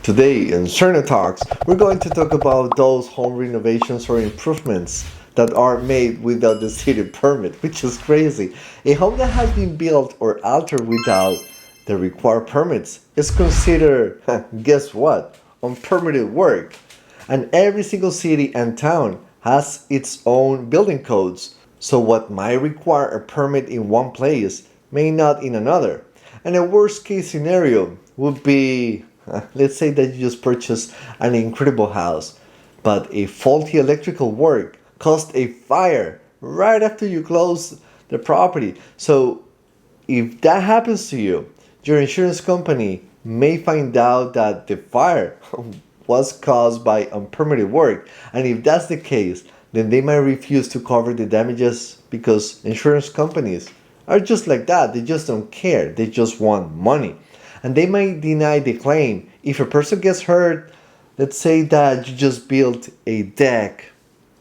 Today in SERDNA Talks, we're going to talk about those home renovations or improvements that are made without the city permit, which is crazy. A home that has been built or altered without the required permits is considered, guess what, unpermitted work. And every single city and town has its own building codes. So what might require a permit in one place may not in another. And a worst case scenario would be, let's say that you just purchased an incredible house, but a faulty electrical work caused a fire right after you close the property. So if that happens to you, your insurance company may find out that the fire was caused by unpermitted work. And if that's the case, then they might refuse to cover the damages because insurance companies are just like that. They just don't care. They just want money. And they might deny the claim. If a person gets hurt, let's say that you just built a deck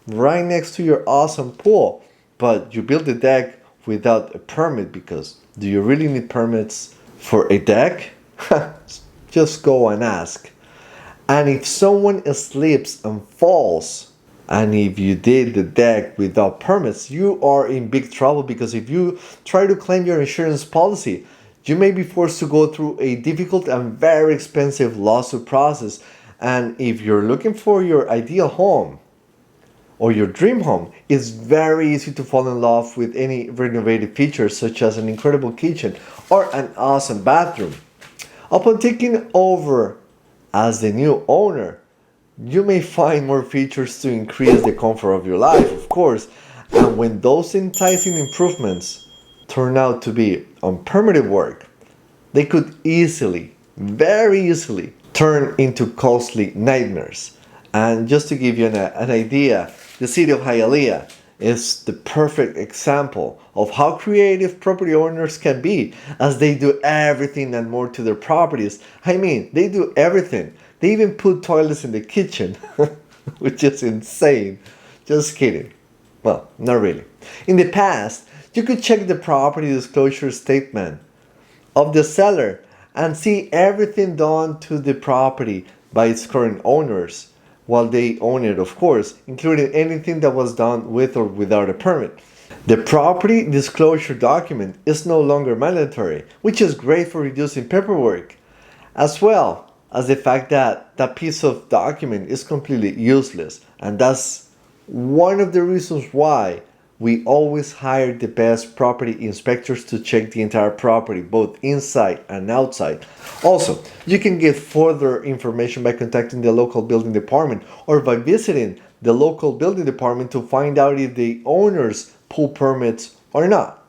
right next to your awesome pool, but you built the deck without a permit because do you really need permits for a deck? Just go and ask. And if someone slips and falls, and if you did the deck without permits, you are in big trouble because if you try to claim your insurance policy, you may be forced to go through a difficult and very expensive lawsuit process. And if you're looking for your ideal home or your dream home, it's very easy to fall in love with any renovated features such as an incredible kitchen or an awesome bathroom. Upon taking over as the new owner, you may find more features to increase the comfort of your life, of course. And when those enticing improvements turn out to be unpermitted work, they could easily, very easily, turn into costly nightmares. And just to give you an idea, the city of Hialeah is the perfect example of how creative property owners can be, as they do everything and more to their properties. I mean, they do everything. They even put toilets in the kitchen, which is insane. Just kidding. Well, not really. In the past, you could check the property disclosure statement of the seller and see everything done to the property by its current owners while they own it, of course, including anything that was done with or without a permit. The property disclosure document is no longer mandatory, which is great for reducing paperwork, as well as the fact that that piece of document is completely useless. And that's one of the reasons why we always hire the best property inspectors to check the entire property, both inside and outside. Also, you can get further information by contacting the local building department or by visiting the local building department to find out if the owners pull permits or not.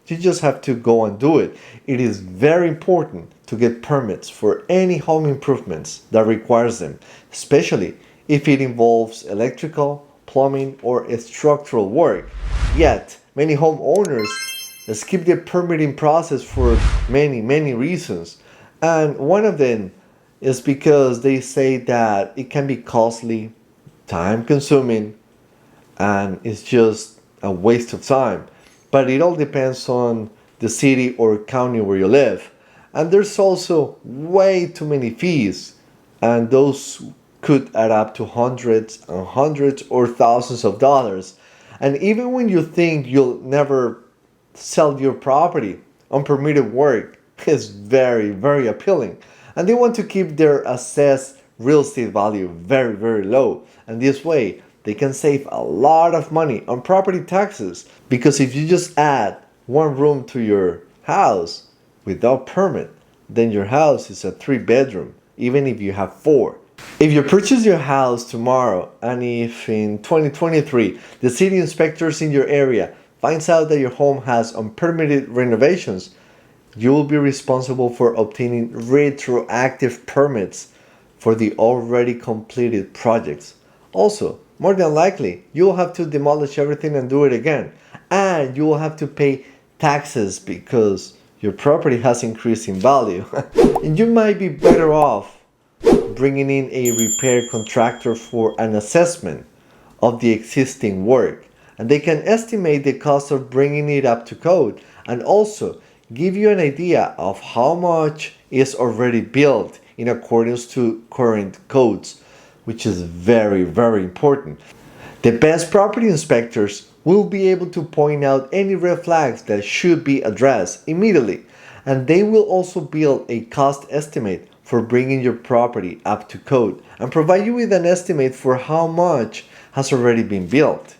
You just have to go and do it. It is very important to get permits for any home improvements that requires them, especially if it involves electrical, plumbing, or structural work. Yet, many homeowners skip the permitting process for many reasons. And one of them is because they say that it can be costly, time consuming, and it's just a waste of time. But it all depends on the city or county where you live. And there's also way too many fees, and those could add up to hundreds and hundreds or thousands of dollars. And even when you think you'll never sell your property, unpermitted work is very appealing. And they want to keep their assessed real estate value very low. And this way, they can save a lot of money on property taxes. Because if you just add one room to your house without permit, then your house is a 3-bedroom, even if you have 4. If you purchase your house tomorrow, and if in 2023 the city inspectors in your area finds out that your home has unpermitted renovations, you will be responsible for obtaining retroactive permits for the already completed projects. Also, more than likely, you will have to demolish everything and do it again. And you will have to pay taxes because your property has increased in value. And you might be better off bringing in a repair contractor for an assessment of the existing work, and they can estimate the cost of bringing it up to code and also give you an idea of how much is already built in accordance to current codes, which is very, very important. The best property inspectors will be able to point out any red flags that should be addressed immediately, and they will also build a cost estimate for bringing your property up to code and provide you with an estimate for how much has already been built.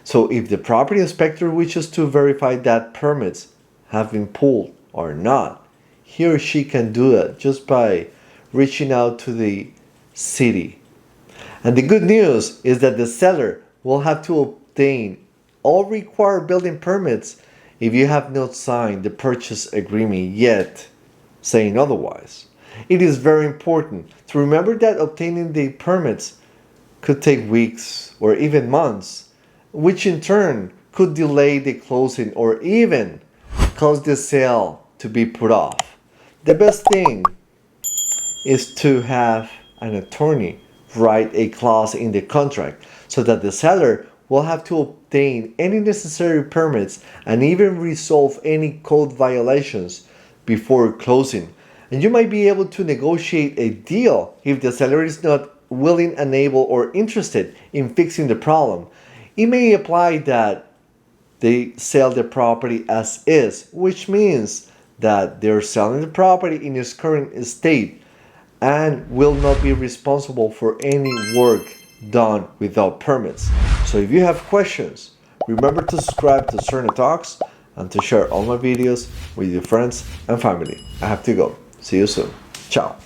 So if the property inspector wishes to verify that permits have been pulled or not, he or she can do that just by reaching out to the city. And the good news is that the seller will have to obtain all required building permits if you have not signed the purchase agreement yet, saying otherwise. It is very important to remember that obtaining the permits could take weeks or even months, which in turn could delay the closing or even cause the sale to be put off. The best thing is to have an attorney write a clause in the contract so that the seller will have to obtain any necessary permits and even resolve any code violations before closing. And you might be able to negotiate a deal if the seller is not willing, unable, or interested in fixing the problem. It may apply that they sell the property as is, which means that they're selling the property in its current state and will not be responsible for any work done without permits. So if you have questions, remember to subscribe to SERDNA Talks and to share all my videos with your friends and family. I have to go. See you soon. Ciao.